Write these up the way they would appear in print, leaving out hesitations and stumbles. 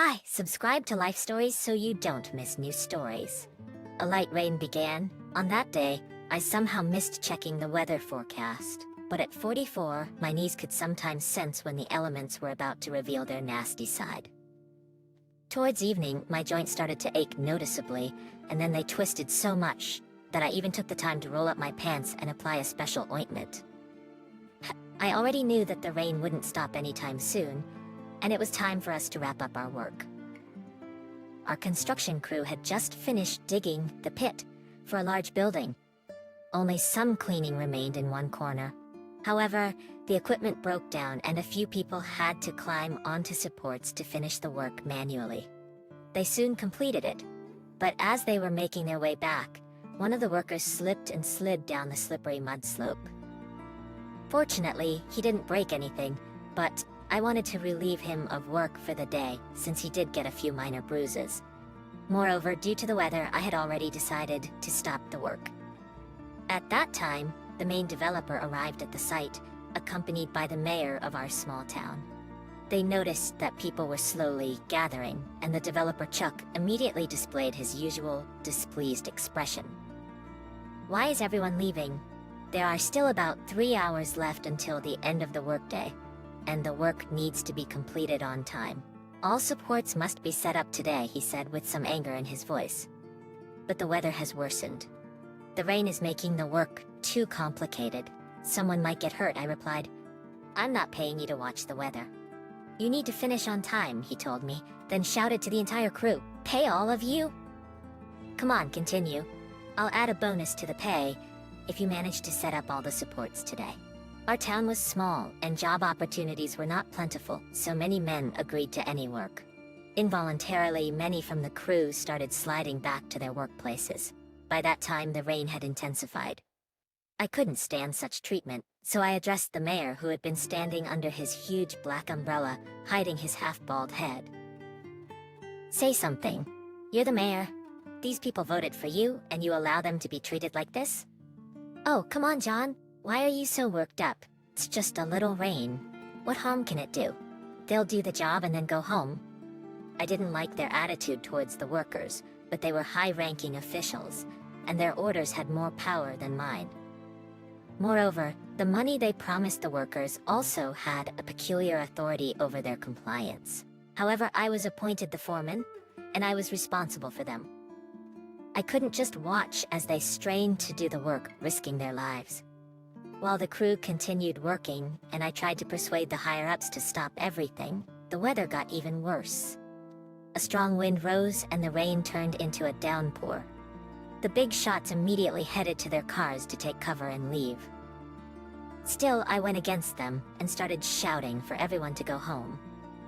Hi, subscribe to Life Stories so you don't miss new stories. A light rain began. On that day, I somehow missed checking the weather forecast. But at 44, my knees could sometimes sense when the elements were about to reveal their nasty side. Towards evening, my joints started to ache noticeably, and then they twisted so much that I even took the time to roll up my pants and apply a special ointment. I already knew that the rain wouldn't stop anytime soon, and it was time for us to wrap up our work. Our construction crew had just finished digging the pit for a large building. Only some cleaning remained in one corner. However, the equipment broke down and a few people had to climb onto supports to finish the work manually. They soon completed it, but as they were making their way back, one of the workers slipped and slid down the slippery mud slope. Fortunately, he didn't break anything, but I wanted to relieve him of work for the day, since he did get a few minor bruises. Moreover, due to the weather, I had already decided to stop the work. At that time, the main developer arrived at the site, accompanied by the mayor of our small town. They noticed that people were slowly gathering, and the developer Chuck immediately displayed his usual displeased expression. "Why is everyone leaving? There are still about 3 hours left until the end of the workday, and the work needs to be completed on time. All supports must be set up today," he said with some anger in his voice. "But the weather has worsened. The rain is making the work too complicated. Someone might get hurt," I replied. "I'm not paying you to watch the weather. You need to finish on time," he told me, then shouted to the entire crew, "Pay all of you? Come on, continue. I'll add a bonus to the pay if you manage to set up all the supports today." Our town was small, and job opportunities were not plentiful, so many men agreed to any work. Involuntarily, many from the crew started sliding back to their workplaces. By that time, the rain had intensified. I couldn't stand such treatment, so I addressed the mayor, who had been standing under his huge black umbrella, hiding his half-bald head. "Say something. You're the mayor. These people voted for you, and you allow them to be treated like this? Oh, come on, John. Why are you so worked up? It's just a little rain. What harm can it do? They'll do the job and then go home." I didn't like their attitude towards the workers, but they were high-ranking officials, and their orders had more power than mine. Moreover, the money they promised the workers also had a peculiar authority over their compliance. However, I was appointed the foreman, and I was responsible for them. I couldn't just watch as they strained to do the work, risking their lives. While the crew continued working, and I tried to persuade the higher-ups to stop everything, the weather got even worse. A strong wind rose and the rain turned into a downpour. The big shots immediately headed to their cars to take cover and leave. Still, I went against them and started shouting for everyone to go home.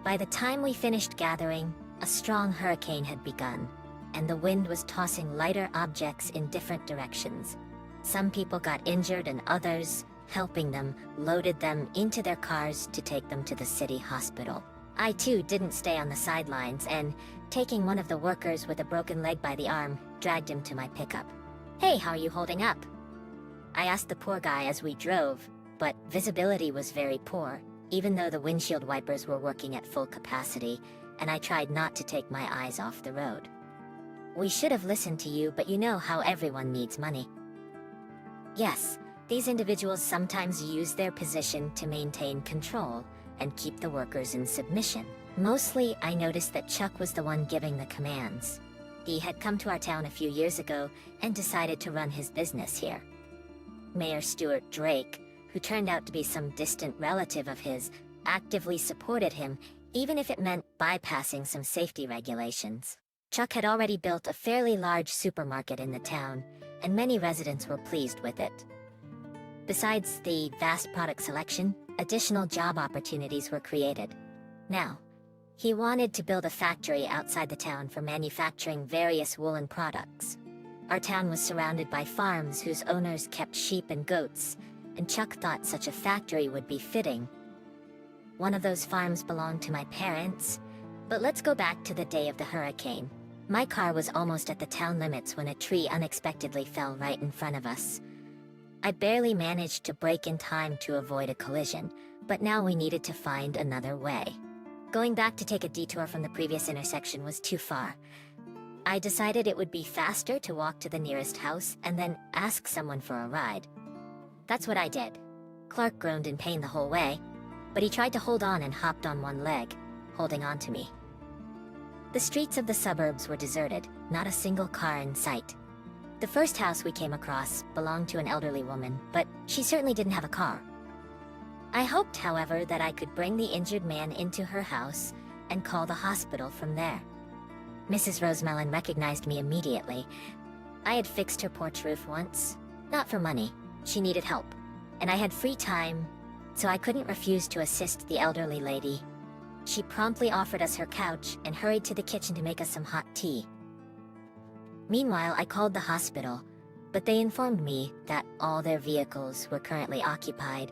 By the time we finished gathering, a strong hurricane had begun, and the wind was tossing lighter objects in different directions. Some people got injured and others, helping them, loaded them into their cars to take them to the city hospital. I too didn't stay on the sidelines and, taking one of the workers with a broken leg by the arm, dragged him to my pickup. "Hey, how are you holding up?" I asked the poor guy as we drove, but visibility was very poor, even though the windshield wipers were working at full capacity, and I tried not to take my eyes off the road. "We should have listened to you, but you know how everyone needs money." Yes, these individuals sometimes use their position to maintain control and keep the workers in submission. Mostly, I noticed that Chuck was the one giving the commands. He had come to our town a few years ago and decided to run his business here. Mayor Stuart Drake, who turned out to be some distant relative of his, actively supported him, even if it meant bypassing some safety regulations. Chuck had already built a fairly large supermarket in the town, and many residents were pleased with it. Besides the vast product selection, additional job opportunities were created. Now, he wanted to build a factory outside the town for manufacturing various woolen products. Our town was surrounded by farms whose owners kept sheep and goats, and Chuck thought such a factory would be fitting. One of those farms belonged to my parents, but let's go back to the day of the hurricane. My car was almost at the town limits when a tree unexpectedly fell right in front of us. I barely managed to brake in time to avoid a collision, but now we needed to find another way. Going back to take a detour from the previous intersection was too far. I decided it would be faster to walk to the nearest house and then ask someone for a ride. That's what I did. Clark groaned in pain the whole way, but he tried to hold on and hopped on one leg, holding on to me. The streets of the suburbs were deserted, not a single car in sight. The first house we came across belonged to an elderly woman, but she certainly didn't have a car. I hoped, however, that I could bring the injured man into her house and call the hospital from there. Mrs. Rosemelon recognized me immediately. I had fixed her porch roof once. Not for money. She needed help. And I had free time, so I couldn't refuse to assist the elderly lady. She promptly offered us her couch and hurried to the kitchen to make us some hot tea. Meanwhile, I called the hospital, but they informed me that all their vehicles were currently occupied,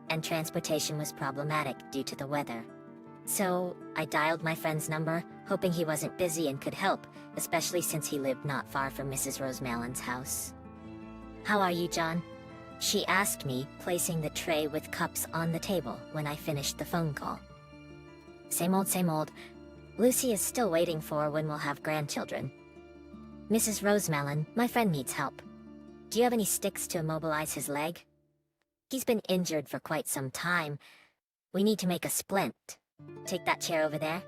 and transportation was problematic due to the weather. So, I dialed my friend's number, hoping he wasn't busy and could help, especially since he lived not far from Mrs. Rosemelon's house. "How are you, John?" she asked me, placing the tray with cups on the table when I finished the phone call. Same old, same old. Lucy is still waiting for when we'll have grandchildren. Mrs. Rosemelon, my friend needs help. Do you have any sticks to immobilize his leg? He's been injured for quite some time. We need to make a splint. Take that chair over there.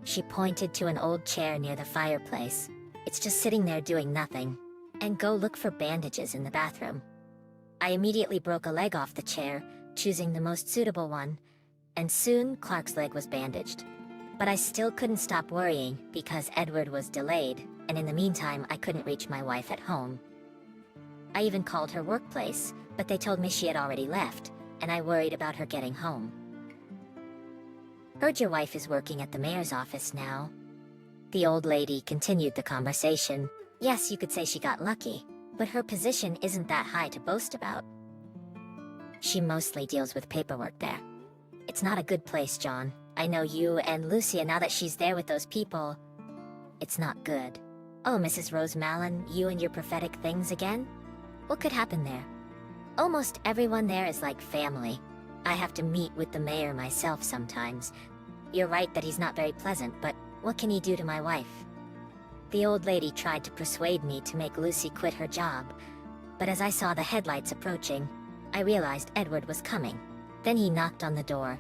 She pointed to an old chair near the fireplace. It's just sitting there doing nothing. And go look for bandages in the bathroom. I immediately broke a leg off the chair, choosing the most suitable one, and soon Clark's leg was bandaged. But I still couldn't stop worrying because Edward was delayed, and in the meantime I couldn't reach my wife at home. I even called her workplace, but they told me she had already left, and I worried about her getting home. Heard your wife is working at the mayor's office now. The old lady continued the conversation. Yes, you could say she got lucky, but her position isn't that high to boast about. She mostly deals with paperwork there. It's not a good place, John. I know you and Lucia now that she's there with those people. It's not good. Oh, Mrs. Rosemelon, you and your prophetic things again? What could happen there? Almost everyone there is like family. I have to meet with the mayor myself sometimes. You're right that he's not very pleasant, but what can he do to my wife? The old lady tried to persuade me to make Lucy quit her job, but as I saw the headlights approaching, I realized Edward was coming. Then he knocked on the door.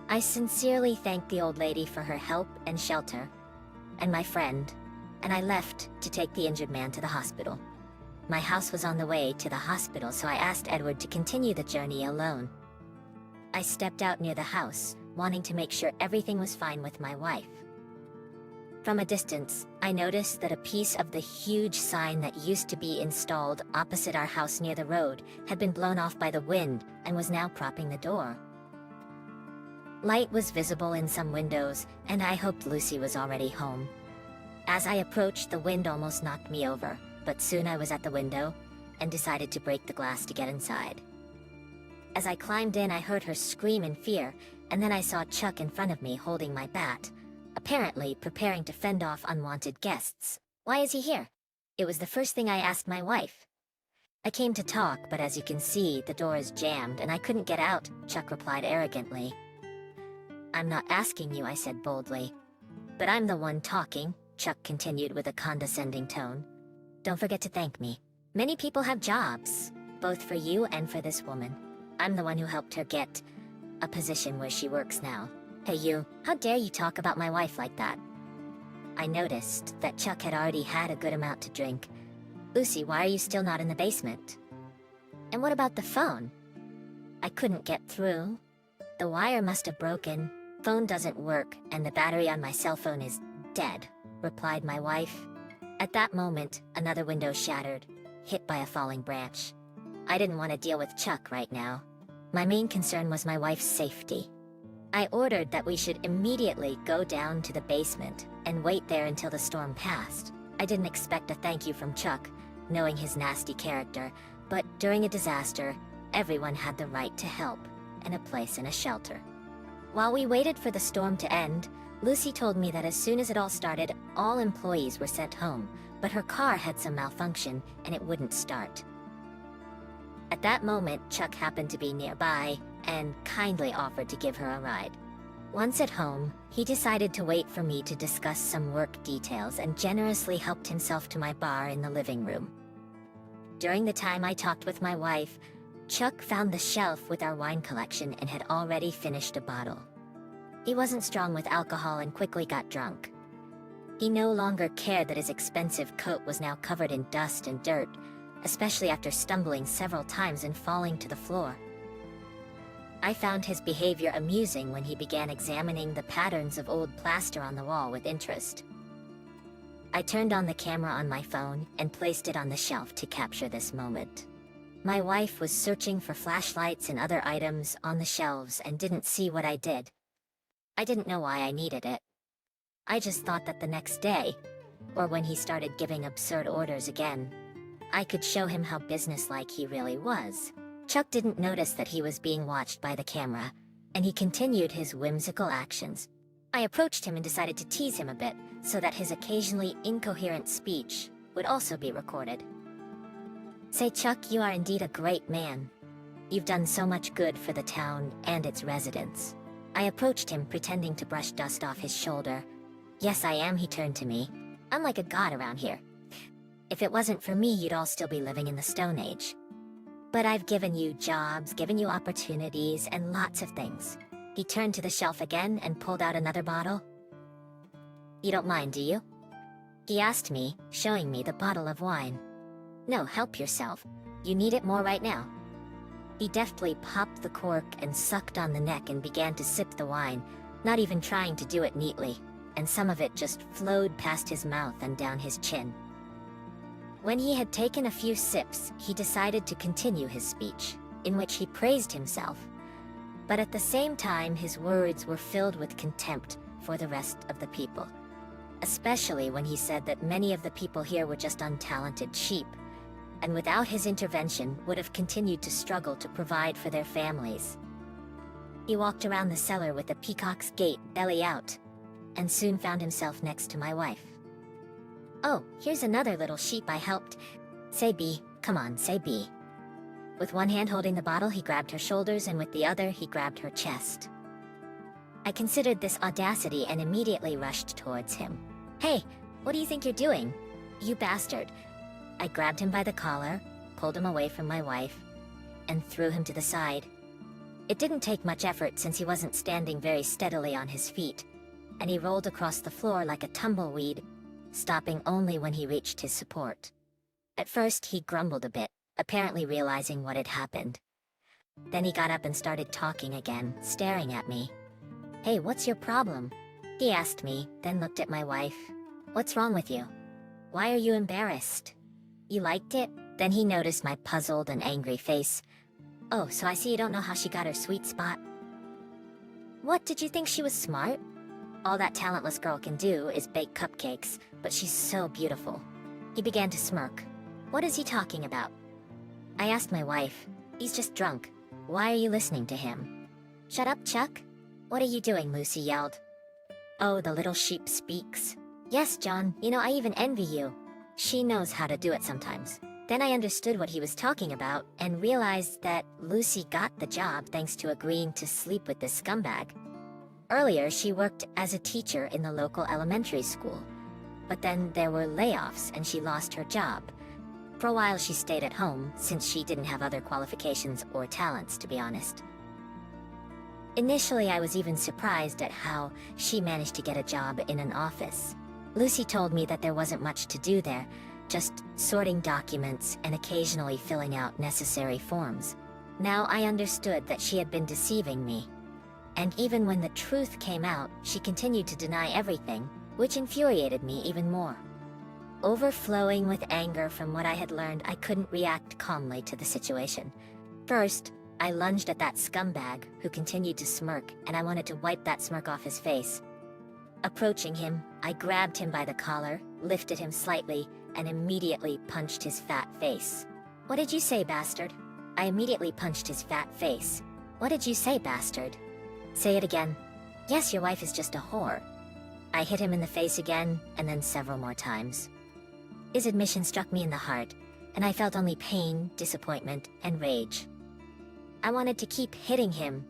I sincerely thanked the old lady for her help and shelter, and my friend, and I left to take the injured man to the hospital. My house was on the way to the hospital, so I asked Edward to continue the journey alone. I stepped out near the house, wanting to make sure everything was fine with my wife. From a distance, I noticed that a piece of the huge sign that used to be installed opposite our house near the road had been blown off by the wind and was now propping the door. Light was visible in some windows, and I hoped Lucy was already home. As I approached, the wind almost knocked me over, but soon I was at the window and decided to break the glass to get inside. As I climbed in, I heard her scream in fear, and then I saw Chuck in front of me holding my bat, apparently preparing to fend off unwanted guests. Why is he here? It was the first thing I asked my wife. I came to talk, but as you can see, the door is jammed and I couldn't get out, Chuck replied arrogantly. I'm not asking you, I said boldly. But I'm the one talking, Chuck continued with a condescending tone. Don't forget to thank me. Many people have jobs, both for you and for this woman. I'm the one who helped her get a position where she works now. Hey you, how dare you talk about my wife like that? I noticed that Chuck had already had a good amount to drink. Lucy, why are you still not in the basement? And what about the phone? I couldn't get through. The wire must have broken. Phone doesn't work, and the battery on my cell phone is dead, replied my wife. At that moment, another window shattered, hit by a falling branch. I didn't want to deal with Chuck right now. My main concern was my wife's safety. I ordered that we should immediately go down to the basement and wait there until the storm passed. I didn't expect a thank you from Chuck, knowing his nasty character, but during a disaster, everyone had the right to help and a place in a shelter. While we waited for the storm to end, Lucy told me that as soon as it all started, all employees were sent home, but her car had some malfunction and it wouldn't start. At that moment, Chuck happened to be nearby and kindly offered to give her a ride. Once at home, he decided to wait for me to discuss some work details and generously helped himself to my bar in the living room. During the time I talked with my wife, Chuck found the shelf with our wine collection and had already finished a bottle. He wasn't strong with alcohol and quickly got drunk. He no longer cared that his expensive coat was now covered in dust and dirt, especially after stumbling several times and falling to the floor. I found his behavior amusing when he began examining the patterns of old plaster on the wall with interest. I turned on the camera on my phone and placed it on the shelf to capture this moment. My wife was searching for flashlights and other items on the shelves and didn't see what I did. I didn't know why I needed it. I just thought that the next day, or when he started giving absurd orders again, I could show him how businesslike he really was. Chuck didn't notice that he was being watched by the camera, and he continued his whimsical actions. I approached him and decided to tease him a bit, so that his occasionally incoherent speech would also be recorded. "Say, Chuck, you are indeed a great man. You've done so much good for the town and its residents." I approached him, pretending to brush dust off his shoulder. "Yes, I am," he turned to me. "I'm like a god around here. If it wasn't for me, you'd all still be living in the Stone Age. But I've given you jobs, given you opportunities, and lots of things." He turned to the shelf again and pulled out another bottle. "You don't mind, do you?" he asked me, showing me the bottle of wine. "No, help yourself. You need it more right now." He deftly popped the cork and sucked on the neck and began to sip the wine, not even trying to do it neatly, and some of it just flowed past his mouth and down his chin. When he had taken a few sips, he decided to continue his speech, in which he praised himself. But at the same time, his words were filled with contempt for the rest of the people, especially when he said that many of the people here were just untalented sheep, and without his intervention would have continued to struggle to provide for their families. He walked around the cellar with the peacock's gait belly out, and soon found himself next to my wife. "Oh, here's another little sheep I helped. Say B, come on, say B." With one hand holding the bottle, he grabbed her shoulders, and with the other, he grabbed her chest. I considered this audacity and immediately rushed towards him. "Hey, what do you think you're doing? You bastard." I grabbed him by the collar, pulled him away from my wife, and threw him to the side. It didn't take much effort since he wasn't standing very steadily on his feet, and he rolled across the floor like a tumbleweed, stopping only when he reached his support. At first, he grumbled a bit, apparently realizing what had happened. Then he got up and started talking again, staring at me. "Hey, what's your problem?" he asked me, then looked at my wife. "What's wrong with you? Why are you embarrassed? You liked it?" Then he noticed my puzzled and angry face. "Oh, so I see you don't know how she got her sweet spot. What, did you think she was smart? All that talentless girl can do is bake cupcakes, but she's so beautiful." He began to smirk. "What is he talking about?" I asked my wife. "He's just drunk. Why are you listening to him?" "Shut up, Chuck. What are you doing?" Lucy yelled. "Oh, the little sheep speaks. Yes, John, you know, I even envy you. She knows how to do it sometimes." Then I understood what he was talking about and realized that Lucy got the job thanks to agreeing to sleep with this scumbag. Earlier, she worked as a teacher in the local elementary school, but then there were layoffs and she lost her job. For a while, she stayed at home since she didn't have other qualifications or talents, to be honest. Initially, I was even surprised at how she managed to get a job in an office. Lucy told me that there wasn't much to do there, just sorting documents and occasionally filling out necessary forms. Now I understood that she had been deceiving me. And even when the truth came out, she continued to deny everything, which infuriated me even more. Overflowing with anger from what I had learned, I couldn't react calmly to the situation. First, I lunged at that scumbag, who continued to smirk, and I wanted to wipe that smirk off his face. Approaching him, I grabbed him by the collar, lifted him slightly, and immediately punched his fat face. "What did you say, bastard?" I immediately punched his fat face. "What did you say, bastard?" "Say it again." "Yes, your wife is just a whore." I hit him in the face again, and then several more times. His admission struck me in the heart, and I felt only pain, disappointment, and rage. I wanted to keep hitting him,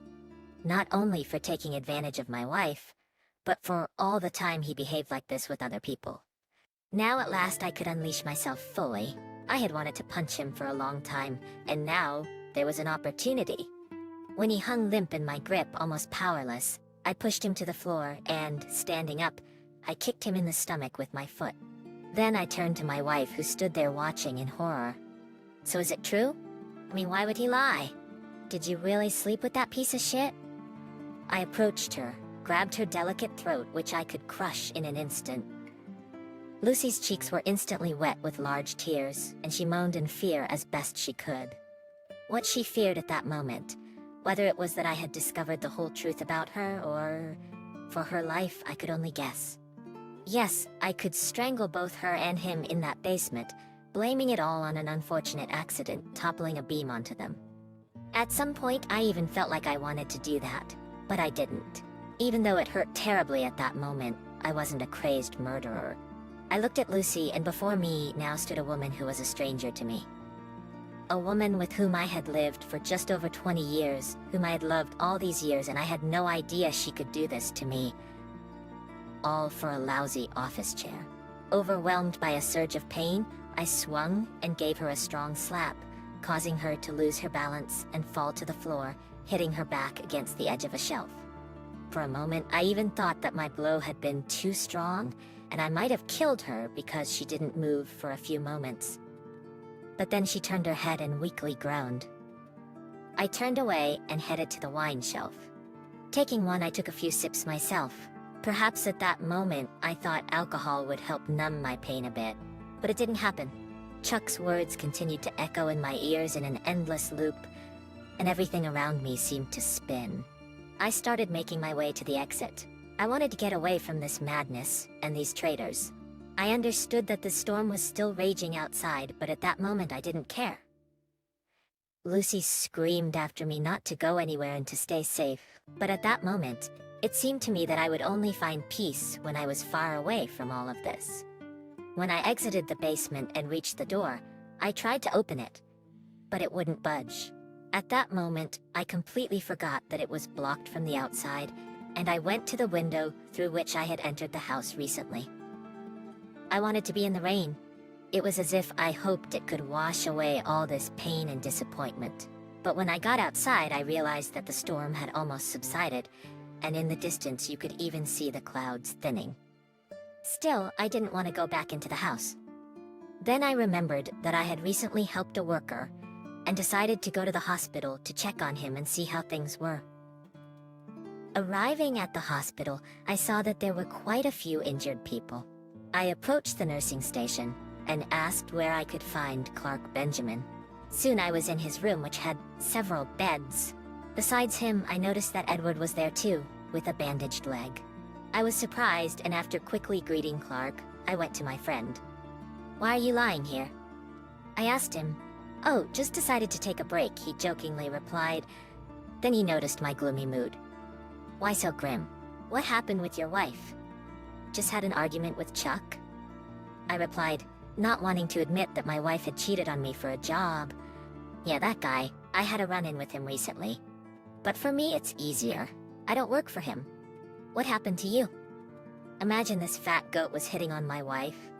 not only for taking advantage of my wife, but for all the time he behaved like this with other people. Now at last I could unleash myself fully. I had wanted to punch him for a long time, and now there was an opportunity. When he hung limp in my grip, almost powerless, I pushed him to the floor and, standing up, I kicked him in the stomach with my foot. Then I turned to my wife, who stood there watching in horror. "So is it true? I mean, why would he lie? Did you really sleep with that piece of shit?" I approached her, grabbed her delicate throat, which I could crush in an instant. Lucy's cheeks were instantly wet with large tears, and she moaned in fear as best she could. What she feared at that moment, whether it was that I had discovered the whole truth about her, or for her life, I could only guess. Yes, I could strangle both her and him in that basement, blaming it all on an unfortunate accident toppling a beam onto them. At some point, I even felt like I wanted to do that, but I didn't. Even though it hurt terribly at that moment, I wasn't a crazed murderer. I looked at Lucy, and before me now stood a woman who was a stranger to me. A woman with whom I had lived for just over 20 years, whom I had loved all these years, and I had no idea she could do this to me. All for a lousy office chair. Overwhelmed by a surge of pain, I swung and gave her a strong slap, causing her to lose her balance and fall to the floor, hitting her back against the edge of a shelf. For a moment, I even thought that my blow had been too strong, and I might have killed her because she didn't move for a few moments. But then she turned her head and weakly groaned. I turned away and headed to the wine shelf. Taking one, I took a few sips myself. Perhaps at that moment, I thought alcohol would help numb my pain a bit, but it didn't happen. Chuck's words continued to echo in my ears in an endless loop, and everything around me seemed to spin. I started making my way to the exit. I wanted to get away from this madness and these traitors. I understood that the storm was still raging outside, but at that moment I didn't care. Lucy screamed after me not to go anywhere and to stay safe, but at that moment, it seemed to me that I would only find peace when I was far away from all of this. When I exited the basement and reached the door, I tried to open it, but it wouldn't budge. At that moment, I completely forgot that it was blocked from the outside, and I went to the window through which I had entered the house recently. I wanted to be in the rain. It was as if I hoped it could wash away all this pain and disappointment. But when I got outside, I realized that the storm had almost subsided, and in the distance you could even see the clouds thinning. Still, I didn't want to go back into the house. Then I remembered that I had recently helped a worker, and decided to go to the hospital to check on him and see how things were. Arriving at the hospital, I saw that there were quite a few injured people. I approached the nursing station and asked where I could find Clark Benjamin. Soon I was in his room, which had several beds. Besides him, I noticed that Edward was there too, with a bandaged leg. I was surprised, and after quickly greeting Clark, I went to my friend. "Why are you lying here?" I asked him. "Oh, just decided to take a break," he jokingly replied. Then he noticed my gloomy mood. "Why so grim? What happened with your wife?" "Just had an argument with Chuck," I replied, not wanting to admit that my wife had cheated on me for a job. "Yeah, that guy. I had a run-in with him recently. But for me, it's easier. I don't work for him. What happened to you?" Imagine this fat goat was hitting on my wife.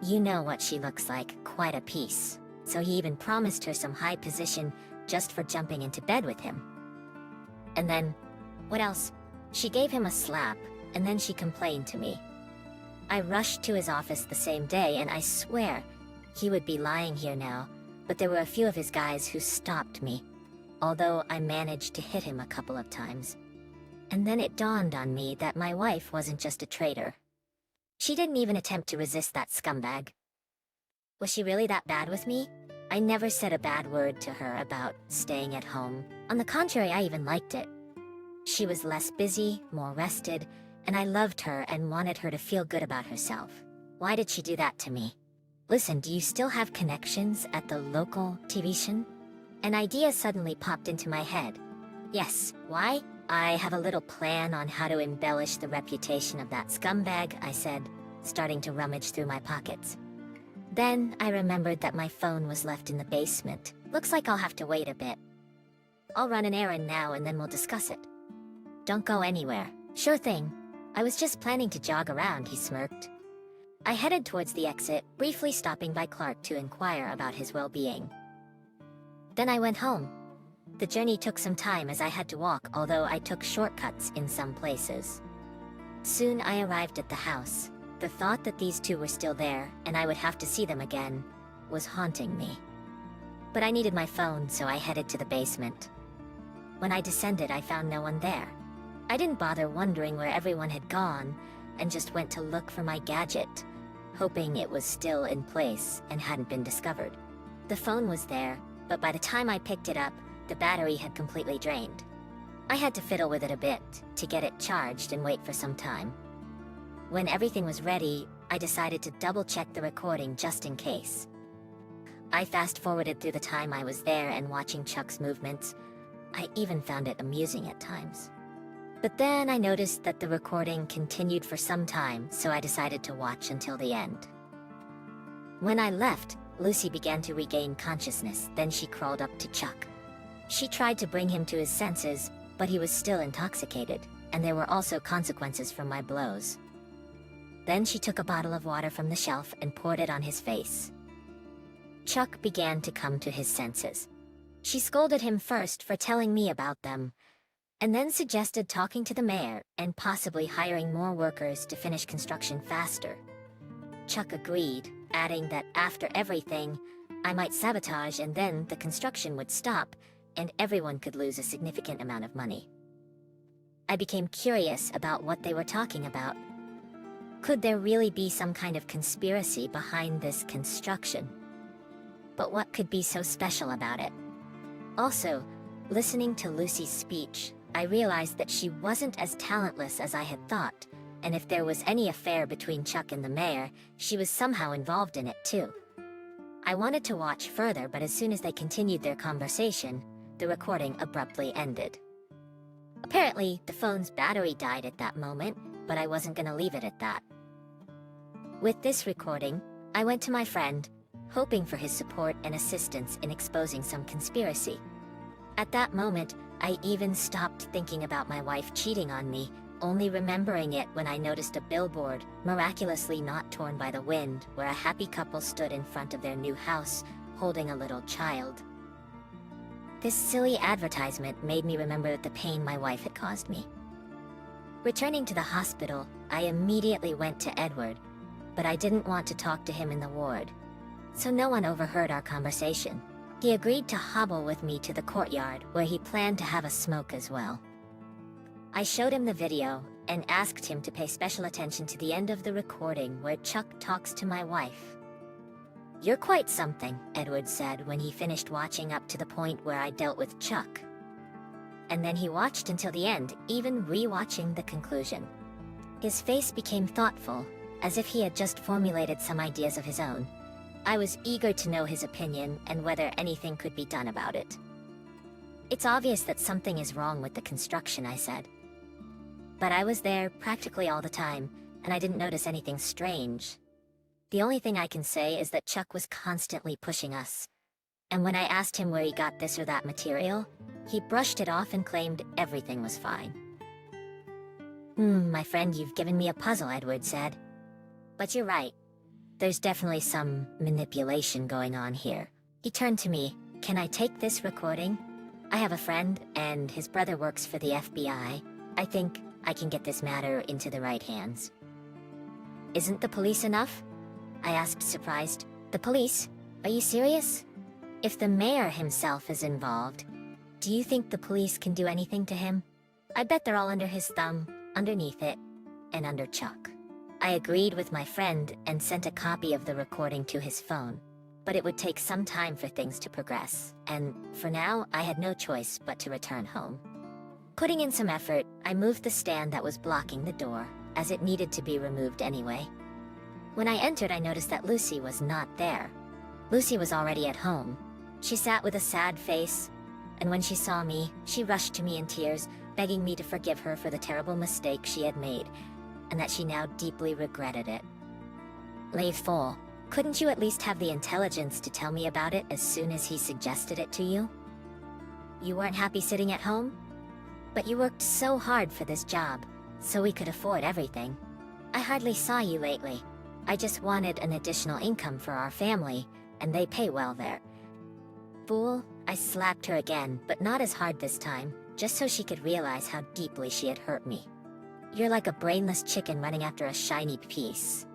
You know what she looks like, quite a piece. So he even promised her some high position just for jumping into bed with him. And then, what else? She gave him a slap, and then she complained to me. I rushed to his office the same day, and I swear, he would be lying here now, but there were a few of his guys who stopped me, although I managed to hit him a couple of times. And then it dawned on me that my wife wasn't just a traitor. She didn't even attempt to resist that scumbag. Was she really that bad with me? I never said a bad word to her about staying at home. On the contrary, I even liked it. She was less busy, more rested, and I loved her and wanted her to feel good about herself. Why did she do that to me? Listen, do you still have connections at the local TV station? An idea suddenly popped into my head. Yes, why? I have a little plan on how to embellish the reputation of that scumbag, I said, starting to rummage through my pockets. Then I remembered that my phone was left in the basement. Looks like I'll have to wait a bit. I'll run an errand now and then we'll discuss it. Don't go anywhere. Sure thing. I was just planning to jog around, he smirked. I headed towards the exit, briefly stopping by Clark to inquire about his well-being. Then I went home. The journey took some time as I had to walk, although I took shortcuts in some places. Soon I arrived at the house. The thought that these two were still there, and I would have to see them again, was haunting me. But I needed my phone, so I headed to the basement. When I descended, I found no one there. I didn't bother wondering where everyone had gone, and just went to look for my gadget, hoping it was still in place and hadn't been discovered. The phone was there, but by the time I picked it up, the battery had completely drained. I had to fiddle with it a bit to get it charged and wait for some time. When everything was ready, I decided to double-check the recording just in case. I fast-forwarded through the time I was there and watching Chuck's movements. I even found it amusing at times. But then I noticed that the recording continued for some time, so I decided to watch until the end. When I left, Lucy began to regain consciousness, then she crawled up to Chuck. She tried to bring him to his senses, but he was still intoxicated, and there were also consequences from my blows. Then she took a bottle of water from the shelf and poured it on his face. Chuck began to come to his senses. She scolded him first for telling me about them, and then suggested talking to the mayor and possibly hiring more workers to finish construction faster. Chuck agreed, adding that after everything, I might sabotage and then the construction would stop, and everyone could lose a significant amount of money. I became curious about what they were talking about. Could there really be some kind of conspiracy behind this construction? But what could be so special about it? Also, listening to Lucy's speech, I realized that she wasn't as talentless as I had thought, and if there was any affair between Chuck and the mayor, she was somehow involved in it too. I wanted to watch further, but as soon as they continued their conversation, the recording abruptly ended. Apparently, the phone's battery died at that moment, but I wasn't gonna leave it at that. With this recording, I went to my friend, hoping for his support and assistance in exposing some conspiracy. At that moment, I even stopped thinking about my wife cheating on me, only remembering it when I noticed a billboard, miraculously not torn by the wind, where a happy couple stood in front of their new house, holding a little child. This silly advertisement made me remember the pain my wife had caused me. Returning to the hospital, I immediately went to Edward, but I didn't want to talk to him in the ward, so no one overheard our conversation. He agreed to hobble with me to the courtyard, where he planned to have a smoke as well. I showed him the video and asked him to pay special attention to the end of the recording where Chuck talks to my wife. "You're quite something," Edward said when he finished watching up to the point where I dealt with Chuck. And then he watched until the end, even re-watching the conclusion. His face became thoughtful, as if he had just formulated some ideas of his own. I was eager to know his opinion and whether anything could be done about it. "It's obvious that something is wrong with the construction," I said. But I was there practically all the time, and I didn't notice anything strange. The only thing I can say is that Chuck was constantly pushing us. And when I asked him where he got this or that material, he brushed it off and claimed everything was fine. My friend, you've given me a puzzle," Edward said. "But you're right. There's definitely some manipulation going on here." He turned to me. "Can I take this recording? I have a friend, and his brother works for the FBI. I think I can get this matter into the right hands." "Isn't the police enough?" I asked, surprised. "The police? Are you serious? If the mayor himself is involved, do you think the police can do anything to him? I bet they're all under his thumb, underneath it, and under Chuck." I agreed with my friend and sent a copy of the recording to his phone. But it would take some time for things to progress, and for now, I had no choice but to return home. Putting in some effort, I moved the stand that was blocking the door, as it needed to be removed anyway. When I entered, I noticed that Lucy was not there. Lucy was already at home. She sat with a sad face, and when she saw me, she rushed to me in tears, begging me to forgive her for the terrible mistake she had made, and that she now deeply regretted it. "Leif-Ol, couldn't you at least have the intelligence to tell me about it as soon as he suggested it to you? You weren't happy sitting at home?" But you worked so hard for this job, so we could afford everything. I hardly saw you lately. I just wanted an additional income for our family, and they pay well there. Fool, I slapped her again, but not as hard this time, just so she could realize how deeply she had hurt me. You're like a brainless chicken running after a shiny piece.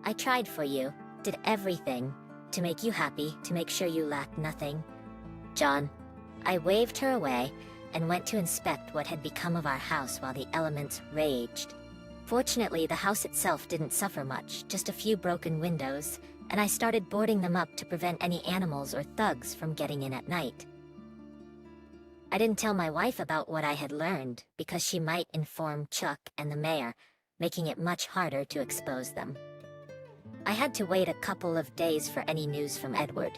I tried for you, did everything, to make you happy, to make sure you lacked nothing. John. I waved her away, and went to inspect what had become of our house while the elements raged. Fortunately, the house itself didn't suffer much, just a few broken windows, and I started boarding them up to prevent any animals or thugs from getting in at night. I didn't tell my wife about what I had learned, because she might inform Chuck and the mayor, making it much harder to expose them. I had to wait a couple of days for any news from Edward.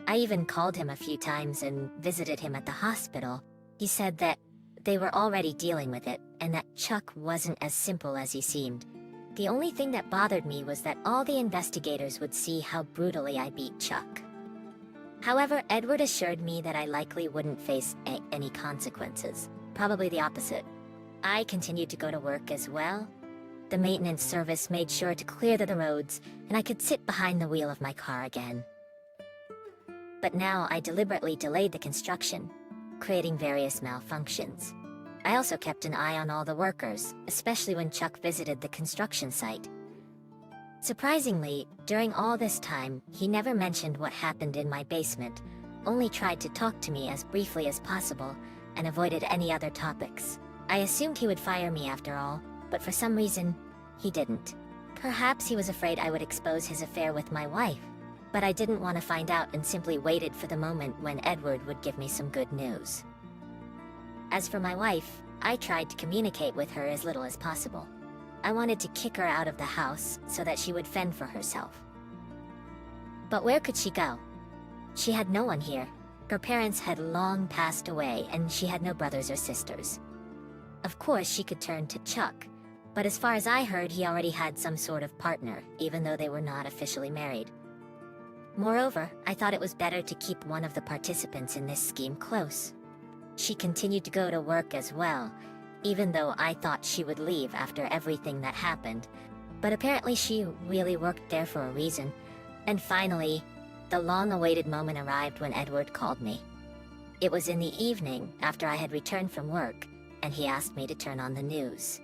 I even called him a few times and visited him at the hospital. He said that they were already dealing with it, and that Chuck wasn't as simple as he seemed. The only thing that bothered me was that all the investigators would see how brutally I beat Chuck. However, Edward assured me that I likely wouldn't face any consequences. Probably the opposite. I continued to go to work as well. The maintenance service made sure to clear the roads, and I could sit behind the wheel of my car again. But now I deliberately delayed the construction, creating various malfunctions. I also kept an eye on all the workers, especially when Chuck visited the construction site. Surprisingly, during all this time, he never mentioned what happened in my basement, only tried to talk to me as briefly as possible, and avoided any other topics. I assumed he would fire me after all, but for some reason, he didn't. Perhaps he was afraid I would expose his affair with my wife, but I didn't want to find out and simply waited for the moment when Edward would give me some good news. As for my wife, I tried to communicate with her as little as possible. I wanted to kick her out of the house so that she would fend for herself. But where could she go? She had no one here. Her parents had long passed away, and she had no brothers or sisters. Of course, she could turn to Chuck, but as far as I heard, he already had some sort of partner, even though they were not officially married. Moreover, I thought it was better to keep one of the participants in this scheme close. She continued to go to work as well, even though I thought she would leave after everything that happened. But apparently she really worked there for a reason. And finally, the long-awaited moment arrived when Edward called me. It was in the evening, after I had returned from work, and he asked me to turn on the news.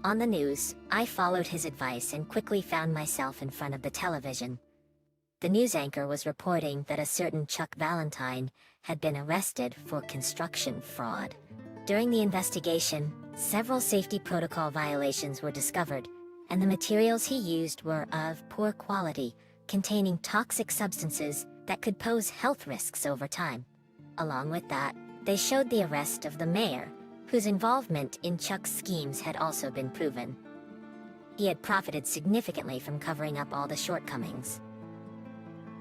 On the news, I followed his advice and quickly found myself in front of the television. The news anchor was reporting that a certain Chuck Valentine had been arrested for construction fraud. During the investigation, several safety protocol violations were discovered, and the materials he used were of poor quality, containing toxic substances that could pose health risks over time. Along with that, they showed the arrest of the mayor, whose involvement in Chuck's schemes had also been proven. He had profited significantly from covering up all the shortcomings.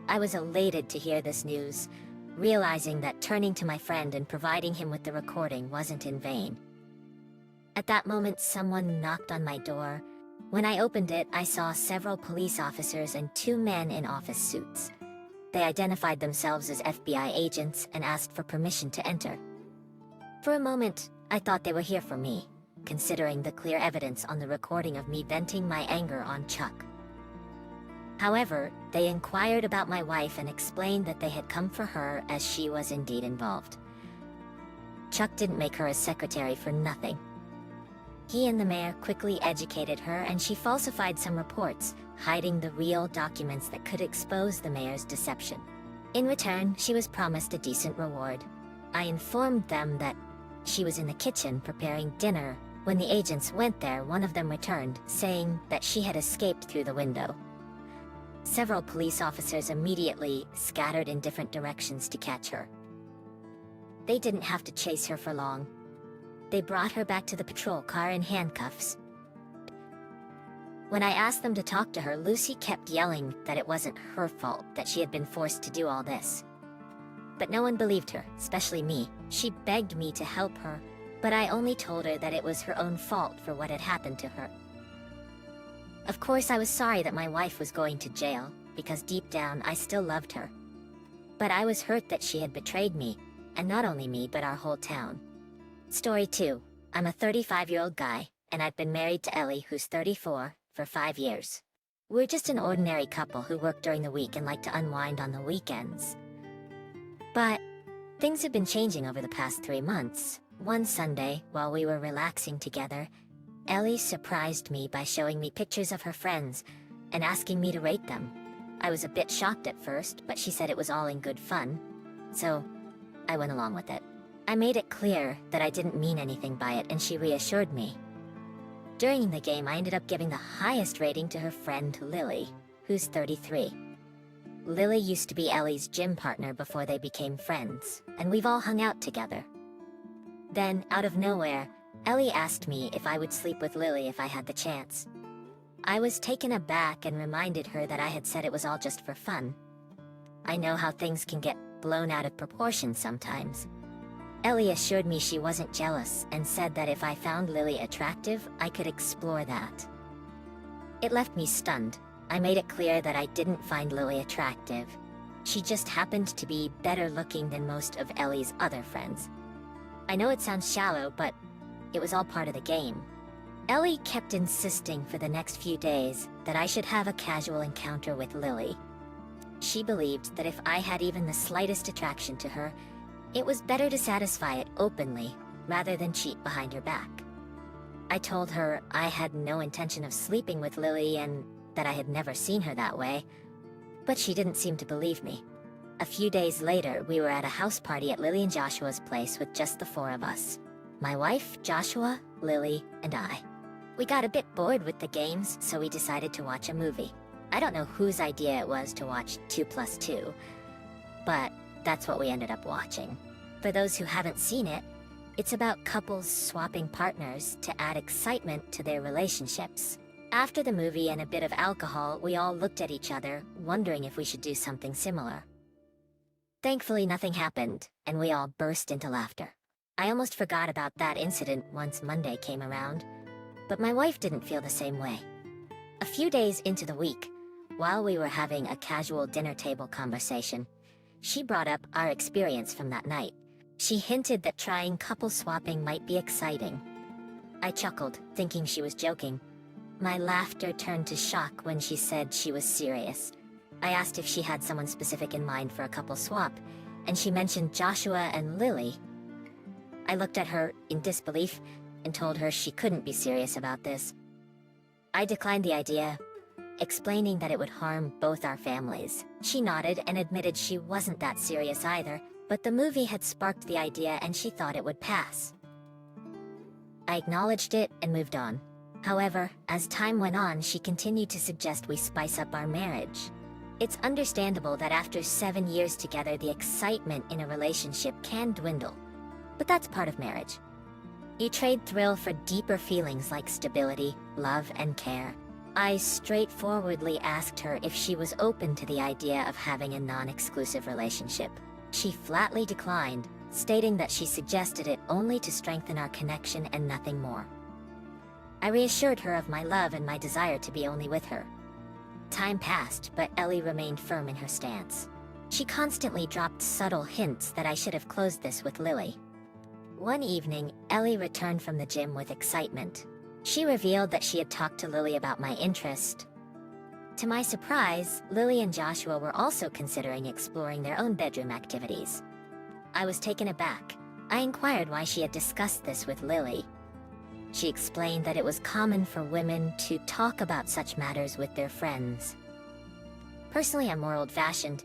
I was elated to hear this news, realizing that turning to my friend and providing him with the recording wasn't in vain. At that moment, someone knocked on my door. When I opened it, I saw several police officers and 2 men in office suits. They identified themselves as FBI agents and asked for permission to enter. For a moment, I thought they were here for me, considering the clear evidence on the recording of me venting my anger on Chuck. However, they inquired about my wife and explained that they had come for her as she was indeed involved. Chuck didn't make her a secretary for nothing. He and the mayor quickly educated her, and she falsified some reports, hiding the real documents that could expose the mayor's deception. In return, she was promised a decent reward. I informed them that she was in the kitchen preparing dinner. When the agents went there, one of them returned, saying that she had escaped through the window. Several police officers immediately scattered in different directions to catch her. They didn't have to chase her for long. They brought her back to the patrol car in handcuffs. When I asked them to talk to her, Lucy kept yelling that it wasn't her fault that she had been forced to do all this. But no one believed her, especially me. She begged me to help her, but I only told her that it was her own fault for what had happened to her. Of course, I was sorry that my wife was going to jail, because deep down I still loved her. But I was hurt that she had betrayed me, and not only me but our whole town. Story 2. I'm a 35-year-old guy, and I've been married to Ellie, who's 34, for 5 years. We're just an ordinary couple who work during the week and like to unwind on the weekends. But things have been changing over the past 3 months. One Sunday, while we were relaxing together, Ellie surprised me by showing me pictures of her friends and asking me to rate them. I was a bit shocked at first, but she said it was all in good fun, so I went along with it. I made it clear that I didn't mean anything by it, and she reassured me. During the game, I ended up giving the highest rating to her friend Lily, who's 33. Lily used to be Ellie's gym partner before they became friends, and we've all hung out together. Then, out of nowhere, Ellie asked me if I would sleep with Lily if I had the chance. I was taken aback and reminded her that I had said it was all just for fun. I know how things can get blown out of proportion sometimes. Ellie assured me she wasn't jealous and said that if I found Lily attractive, I could explore that. It left me stunned. I made it clear that I didn't find Lily attractive. She just happened to be better looking than most of Ellie's other friends. I know it sounds shallow, but it was all part of the game. Ellie kept insisting for the next few days that I should have a casual encounter with Lily. She believed that if I had even the slightest attraction to her, it was better to satisfy it openly, rather than cheat behind her back. I told her I had no intention of sleeping with Lily and that I had never seen her that way, but she didn't seem to believe me. A few days later, we were at a house party at Lily and Joshua's place with just the 4 of us. My wife, Joshua, Lily, and I. We got a bit bored with the games, so we decided to watch a movie. I don't know whose idea it was to watch 2+2, but that's what we ended up watching. For those who haven't seen it, it's about couples swapping partners to add excitement to their relationships. After the movie and a bit of alcohol, we all looked at each other, wondering if we should do something similar. Thankfully, nothing happened, and we all burst into laughter. I almost forgot about that incident once Monday came around, but my wife didn't feel the same way. A few days into the week, while we were having a casual dinner table conversation, she brought up our experience from that night. She hinted that trying couple swapping might be exciting. I chuckled, thinking she was joking. My laughter turned to shock when she said she was serious. I asked if she had someone specific in mind for a couple swap, and she mentioned Joshua and Lily. I looked at her in disbelief and told her she couldn't be serious about this. I declined the idea, explaining that it would harm both our families. She nodded and admitted she wasn't that serious either, but the movie had sparked the idea and she thought it would pass. I acknowledged it and moved on. However, as time went on, she continued to suggest we spice up our marriage. It's understandable that after 7 years together, the excitement in a relationship can dwindle. But that's part of marriage. You trade thrill for deeper feelings like stability, love, and care. I straightforwardly asked her if she was open to the idea of having a non-exclusive relationship. She flatly declined, stating that she suggested it only to strengthen our connection and nothing more. I reassured her of my love and my desire to be only with her. Time passed, but Ellie remained firm in her stance. She constantly dropped subtle hints that I should have closed this with Lily. One evening, Ellie returned from the gym with excitement. She revealed that she had talked to Lily about my interest. To my surprise, Lily and Joshua were also considering exploring their own bedroom activities. I was taken aback. I inquired why she had discussed this with Lily. She explained that it was common for women to talk about such matters with their friends. Personally, I'm more old-fashioned.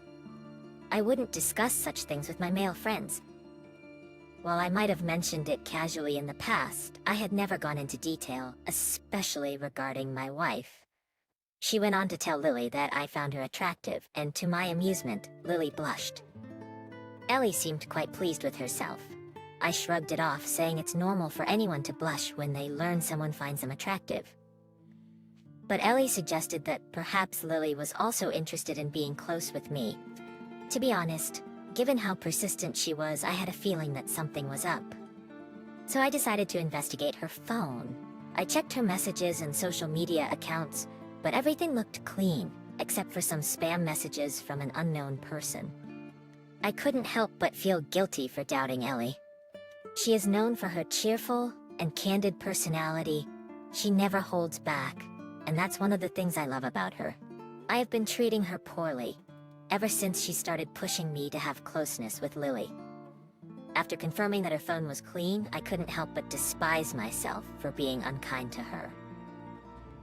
I wouldn't discuss such things with my male friends. While I might have mentioned it casually in the past, I had never gone into detail, especially regarding my wife. She went on to tell Lily that I found her attractive, and to my amusement, Lily blushed. Ellie seemed quite pleased with herself. I shrugged it off, saying it's normal for anyone to blush when they learn someone finds them attractive. But Ellie suggested that perhaps Lily was also interested in being close with me. To be honest, given how persistent she was, I had a feeling that something was up. So I decided to investigate her phone. I checked her messages and social media accounts, but everything looked clean, except for some spam messages from an unknown person. I couldn't help but feel guilty for doubting Ellie. She is known for her cheerful and candid personality. She never holds back, and that's one of the things I love about her. I have been treating her poorly ever since she started pushing me to have closeness with Lily. After confirming that her phone was clean, I couldn't help but despise myself for being unkind to her.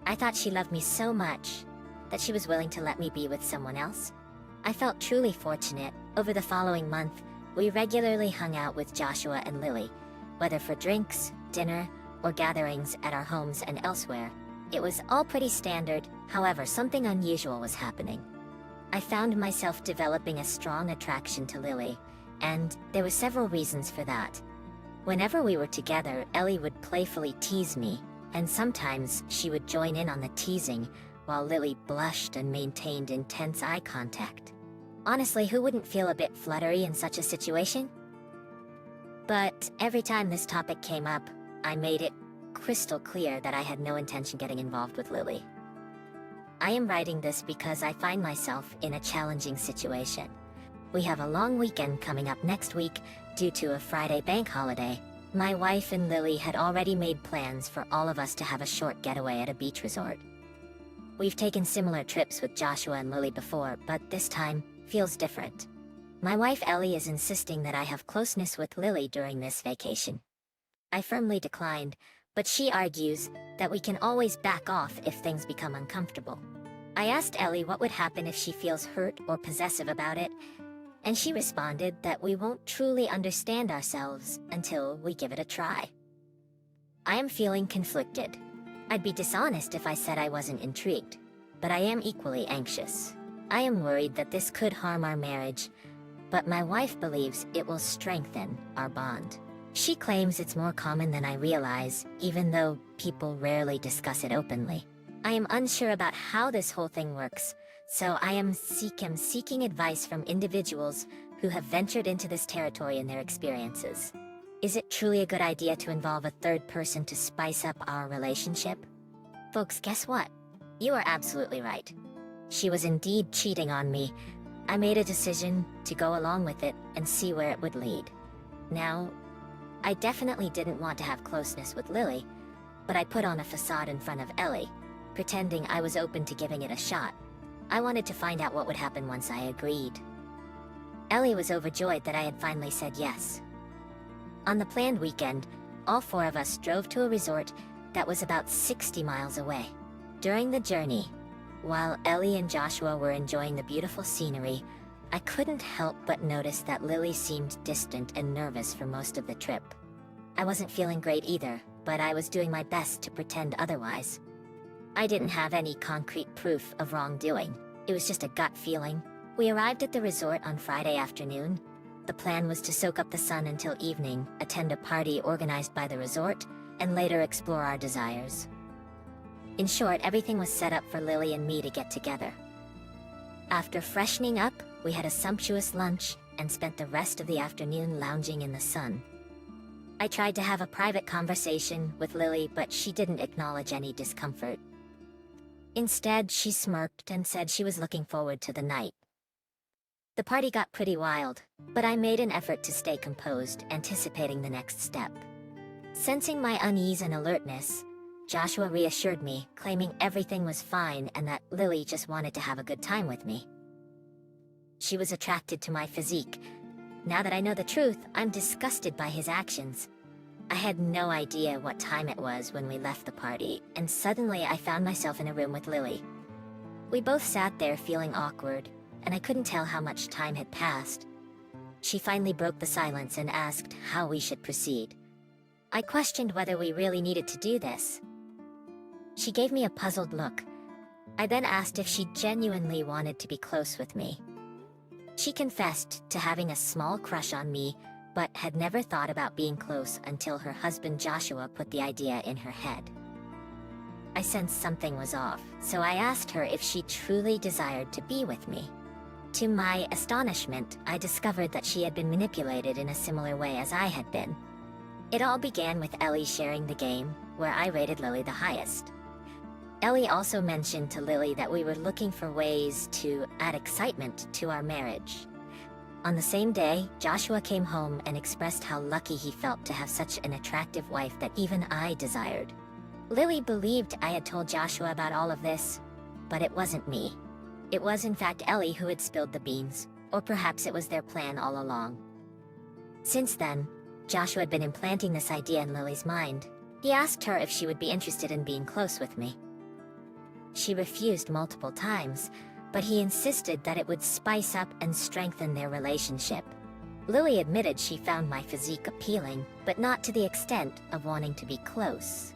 I thought she loved me so much that she was willing to let me be with someone else. I felt truly fortunate. Over the following month, we regularly hung out with Joshua and Lily, whether for drinks, dinner, or gatherings at our homes and elsewhere. It was all pretty standard, however, something unusual was happening. I found myself developing a strong attraction to Lily, and there were several reasons for that. Whenever we were together, Ellie would playfully tease me, and sometimes she would join in on the teasing, while Lily blushed and maintained intense eye contact. Honestly, who wouldn't feel a bit fluttery in such a situation? But every time this topic came up, I made it crystal clear that I had no intention getting involved with Lily. I am writing this because I find myself in a challenging situation. We have a long weekend coming up next week due to a Friday bank holiday. My wife and Lily had already made plans for all of us to have a short getaway at a beach resort. We've taken similar trips with Joshua and Lily before, but this time feels different. My wife Ellie is insisting that I have closeness with Lily during this vacation. I firmly declined, but she argues that we can always back off if things become uncomfortable. I asked Ellie what would happen if she feels hurt or possessive about it, and she responded that we won't truly understand ourselves until we give it a try. I am feeling conflicted. I'd be dishonest if I said I wasn't intrigued, but I am equally anxious. I am worried that this could harm our marriage, but my wife believes it will strengthen our bond. She claims it's more common than I realize, even though people rarely discuss it openly. I am unsure about how this whole thing works, so I am seeking advice from individuals who have ventured into this territory in their experiences. Is it truly a good idea to involve a third person to spice up our relationship? Folks, guess what? You are absolutely right. She was indeed cheating on me. I made a decision to go along with it and see where it would lead. Now, I definitely didn't want to have closeness with Lily, but I put on a facade in front of Ellie, pretending I was open to giving it a shot. I wanted to find out what would happen once I agreed. Ellie was overjoyed that I had finally said yes. On the planned weekend, all four of us drove to a resort that was about 60 miles away. During the journey, while Ellie and Joshua were enjoying the beautiful scenery, I couldn't help but notice that Lily seemed distant and nervous for most of the trip. I wasn't feeling great either, but I was doing my best to pretend otherwise. I didn't have any concrete proof of wrongdoing. It was just a gut feeling. We arrived at the resort on Friday afternoon. The plan was to soak up the sun until evening, attend a party organized by the resort, and later explore our desires. In short, everything was set up for Lily and me to get together. After freshening up, we had a sumptuous lunch and spent the rest of the afternoon lounging in the sun. I tried to have a private conversation with Lily, but she didn't acknowledge any discomfort. Instead, she smirked and said she was looking forward to the night. The party got pretty wild, but I made an effort to stay composed, anticipating the next step. Sensing my unease and alertness, Joshua reassured me, claiming everything was fine and that Lily just wanted to have a good time with me. She was attracted to my physique. Now that I know the truth, I'm disgusted by his actions. I had no idea what time it was when we left the party, and suddenly I found myself in a room with Lily. We both sat there feeling awkward, and I couldn't tell how much time had passed. She finally broke the silence and asked how we should proceed. I questioned whether we really needed to do this. She gave me a puzzled look. I then asked if she genuinely wanted to be close with me. She confessed to having a small crush on me, but had never thought about being close until her husband Joshua put the idea in her head. I sensed something was off, so I asked her if she truly desired to be with me. To my astonishment, I discovered that she had been manipulated in a similar way as I had been. It all began with Ellie sharing the game, where I rated Lily the highest. Ellie also mentioned to Lily that we were looking for ways to add excitement to our marriage. On the same day, Joshua came home and expressed how lucky he felt to have such an attractive wife that even I desired. Lily believed I had told Joshua about all of this, but it wasn't me. It was in fact Ellie who had spilled the beans, or perhaps it was their plan all along. Since then, Joshua had been implanting this idea in Lily's mind. He asked her if she would be interested in being close with me. She refused multiple times, but he insisted that it would spice up and strengthen their relationship. Lily admitted she found my physique appealing, but not to the extent of wanting to be close.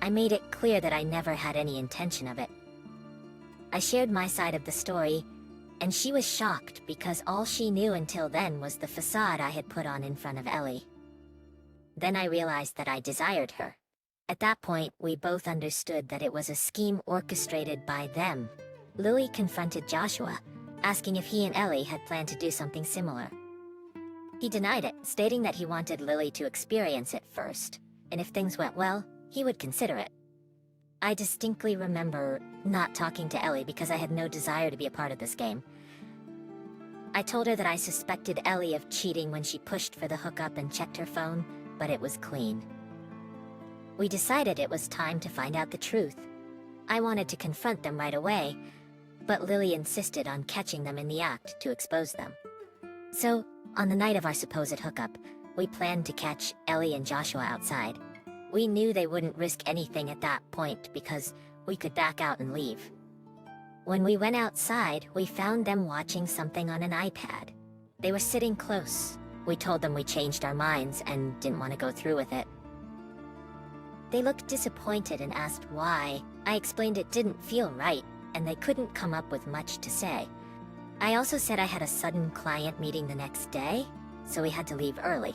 I made it clear that I never had any intention of it. I shared my side of the story, and she was shocked because all she knew until then was the facade I had put on in front of Ellie. Then I realized that I desired her. At that point, we both understood that it was a scheme orchestrated by them. Lily confronted Joshua, asking if he and Ellie had planned to do something similar. He denied it, stating that he wanted Lily to experience it first, and if things went well, he would consider it. I distinctly remember not talking to Ellie because I had no desire to be a part of this game. I told her that I suspected Ellie of cheating when she pushed for the hookup and checked her phone, but it was clean. We decided it was time to find out the truth. I wanted to confront them right away, but Lily insisted on catching them in the act to expose them. So, on the night of our supposed hookup, we planned to catch Ellie and Joshua outside. We knew they wouldn't risk anything at that point because we could back out and leave. When we went outside, we found them watching something on an iPad. They were sitting close. We told them we changed our minds and didn't want to go through with it. They looked disappointed and asked why. I explained it didn't feel right, and they couldn't come up with much to say. I also said I had a sudden client meeting the next day, so we had to leave early.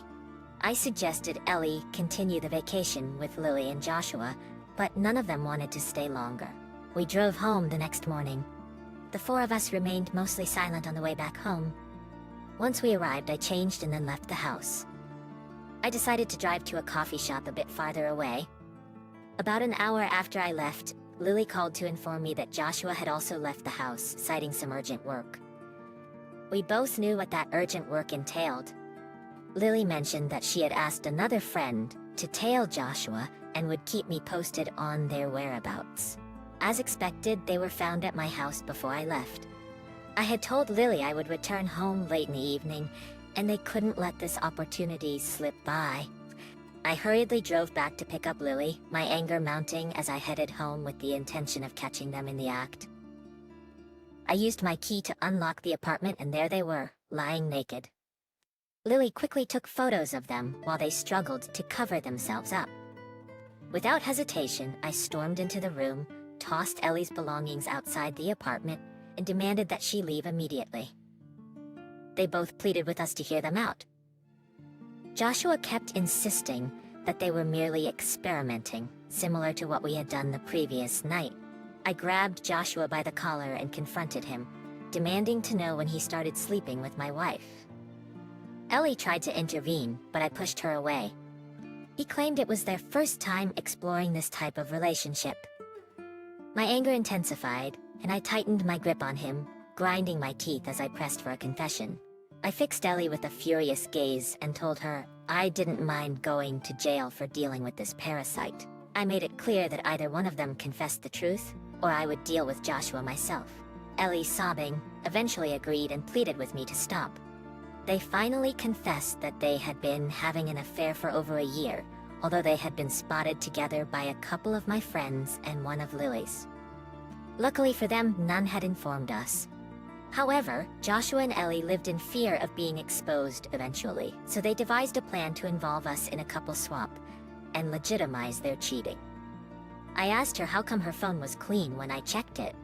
I suggested Ellie continue the vacation with Lily and Joshua, but none of them wanted to stay longer. We drove home the next morning. The four of us remained mostly silent on the way back home. Once we arrived, I changed and then left the house. I decided to drive to a coffee shop a bit farther away. About an hour after I left, Lily called to inform me that Joshua had also left the house, citing some urgent work. We both knew what that urgent work entailed. Lily mentioned that she had asked another friend to tail Joshua and would keep me posted on their whereabouts. As expected, they were found at my house before I left. I had told Lily I would return home late in the evening, and they couldn't let this opportunity slip by. I hurriedly drove back to pick up Lily, my anger mounting as I headed home with the intention of catching them in the act. I used my key to unlock the apartment, and there they were, lying naked. Lily quickly took photos of them while they struggled to cover themselves up. Without hesitation, I stormed into the room, tossed Ellie's belongings outside the apartment, and demanded that she leave immediately. They both pleaded with us to hear them out. Joshua kept insisting that they were merely experimenting, similar to what we had done the previous night. I grabbed Joshua by the collar and confronted him, demanding to know when he started sleeping with my wife. Ellie tried to intervene, but I pushed her away. He claimed it was their first time exploring this type of relationship. My anger intensified, and I tightened my grip on him, grinding my teeth as I pressed for a confession. I fixed Ellie with a furious gaze and told her I didn't mind going to jail for dealing with this parasite. I made it clear that either one of them confessed the truth, or I would deal with Joshua myself. Ellie, sobbing, eventually agreed and pleaded with me to stop. They finally confessed that they had been having an affair for over a year, although they had been spotted together by a couple of my friends and one of Lily's. Luckily for them, none had informed us. However, Joshua and Ellie lived in fear of being exposed eventually, so they devised a plan to involve us in a couple swap and legitimize their cheating. I asked her how come her phone was clean when I checked it.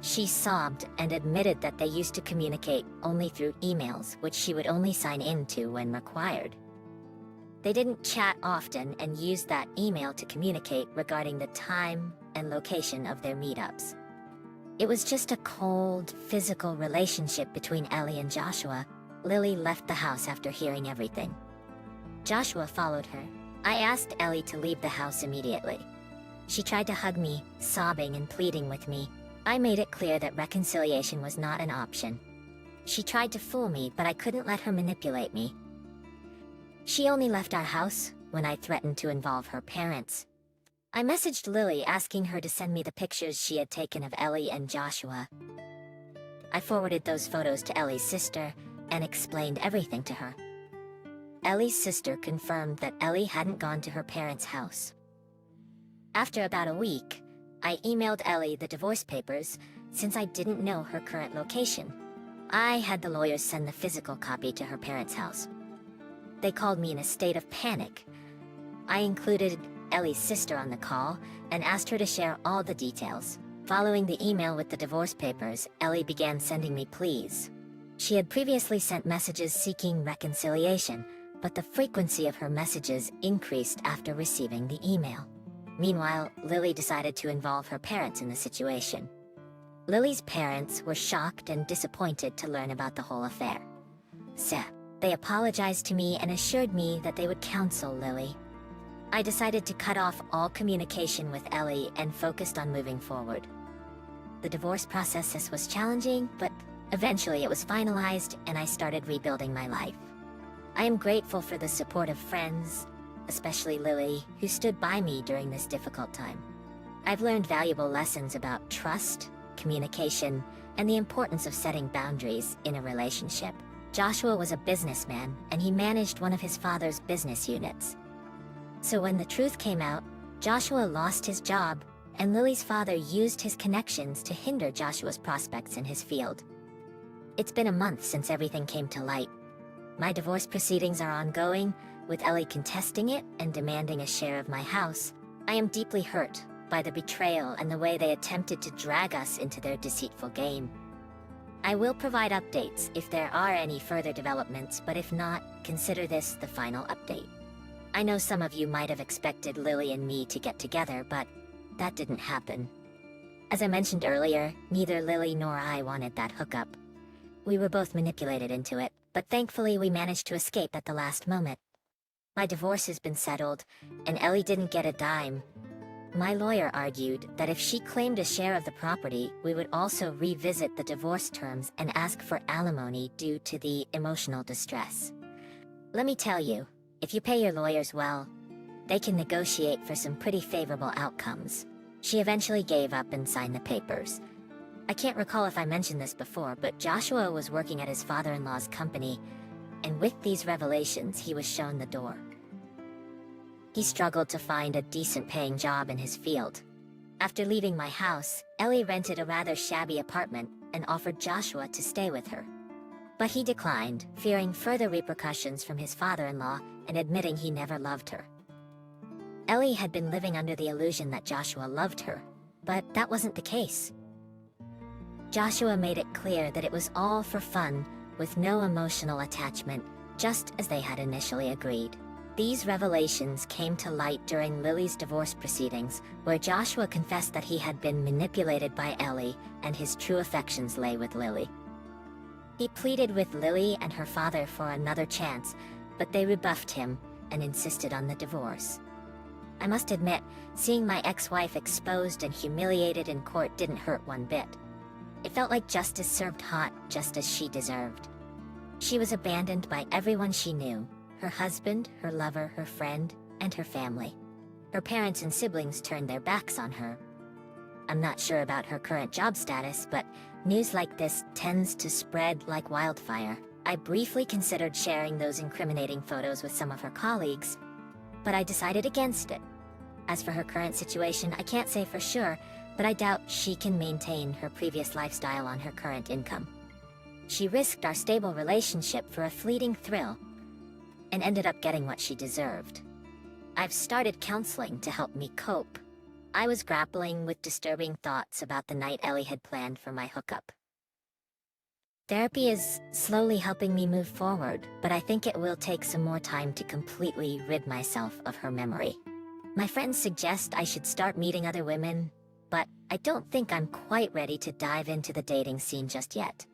She sobbed and admitted that they used to communicate only through emails, which she would only sign into when required. They didn't chat often and used that email to communicate regarding the time and location of their meetups. It was just a cold, physical relationship between Ellie and Joshua. Lily left the house after hearing everything. Joshua followed her. I asked Ellie to leave the house immediately. She tried to hug me, sobbing and pleading with me. I made it clear that reconciliation was not an option. She tried to fool me, but I couldn't let her manipulate me. She only left our house when I threatened to involve her parents. I messaged Lily asking her to send me the pictures she had taken of Ellie and Joshua. I forwarded those photos to Ellie's sister and explained everything to her. Ellie's sister confirmed that Ellie hadn't gone to her parents' house. After about a week, I emailed Ellie the divorce papers since I didn't know her current location. I had the lawyers send the physical copy to her parents' house. They called me in a state of panic. I included Ellie's sister on the call and asked her to share all the details. Following the email with the divorce papers, Ellie began sending me pleas. She had previously sent messages seeking reconciliation, but the frequency of her messages increased after receiving the email. Meanwhile, Lily decided to involve her parents in the situation. Lily's parents were shocked and disappointed to learn about the whole affair. So, they apologized to me and assured me that they would counsel Lily. I decided to cut off all communication with Ellie and focused on moving forward. The divorce process was challenging, but eventually it was finalized and I started rebuilding my life. I am grateful for the support of friends, especially Lily, who stood by me during this difficult time. I've learned valuable lessons about trust, communication, and the importance of setting boundaries in a relationship. Joshua was a businessman, and he managed one of his father's business units. So when the truth came out, Joshua lost his job, and Lily's father used his connections to hinder Joshua's prospects in his field. It's been a month since everything came to light. My divorce proceedings are ongoing, with Ellie contesting it and demanding a share of my house. I am deeply hurt by the betrayal and the way they attempted to drag us into their deceitful game. I will provide updates if there are any further developments, but if not, consider this the final update. I know some of you might have expected Lily and me to get together, but that didn't happen. As I mentioned earlier, neither Lily nor I wanted that hookup. We were both manipulated into it, but thankfully we managed to escape at the last moment. My divorce has been settled, and Ellie didn't get a dime. My lawyer argued that if she claimed a share of the property, we would also revisit the divorce terms and ask for alimony due to the emotional distress. Let me tell you, if you pay your lawyers well, they can negotiate for some pretty favorable outcomes. She eventually gave up and signed the papers. I can't recall if I mentioned this before, but Joshua was working at his father-in-law's company, and with these revelations, he was shown the door. He struggled to find a decent-paying job in his field. After leaving my house, Ellie rented a rather shabby apartment and offered Joshua to stay with her. But he declined, fearing further repercussions from his father-in-law and admitting he never loved her. Ellie had been living under the illusion that Joshua loved her, but that wasn't the case. Joshua made it clear that it was all for fun, with no emotional attachment, just as they had initially agreed. These revelations came to light during Lily's divorce proceedings, where Joshua confessed that he had been manipulated by Ellie and his true affections lay with Lily. He pleaded with Lily and her father for another chance, but they rebuffed him and insisted on the divorce. I must admit, seeing my ex-wife exposed and humiliated in court didn't hurt one bit. It felt like justice served hot, just as she deserved. She was abandoned by everyone she knew: her husband, her lover, her friend, and her family. Her parents and siblings turned their backs on her. I'm not sure about her current job status, but news like this tends to spread like wildfire. I briefly considered sharing those incriminating photos with some of her colleagues, but I decided against it. As for her current situation, I can't say for sure, but I doubt she can maintain her previous lifestyle on her current income. She risked our stable relationship for a fleeting thrill, and ended up getting what she deserved. I've started counseling to help me cope. I was grappling with disturbing thoughts about the night Ellie had planned for my hookup. Therapy is slowly helping me move forward, but I think it will take some more time to completely rid myself of her memory. My friends suggest I should start meeting other women, but I don't think I'm quite ready to dive into the dating scene just yet.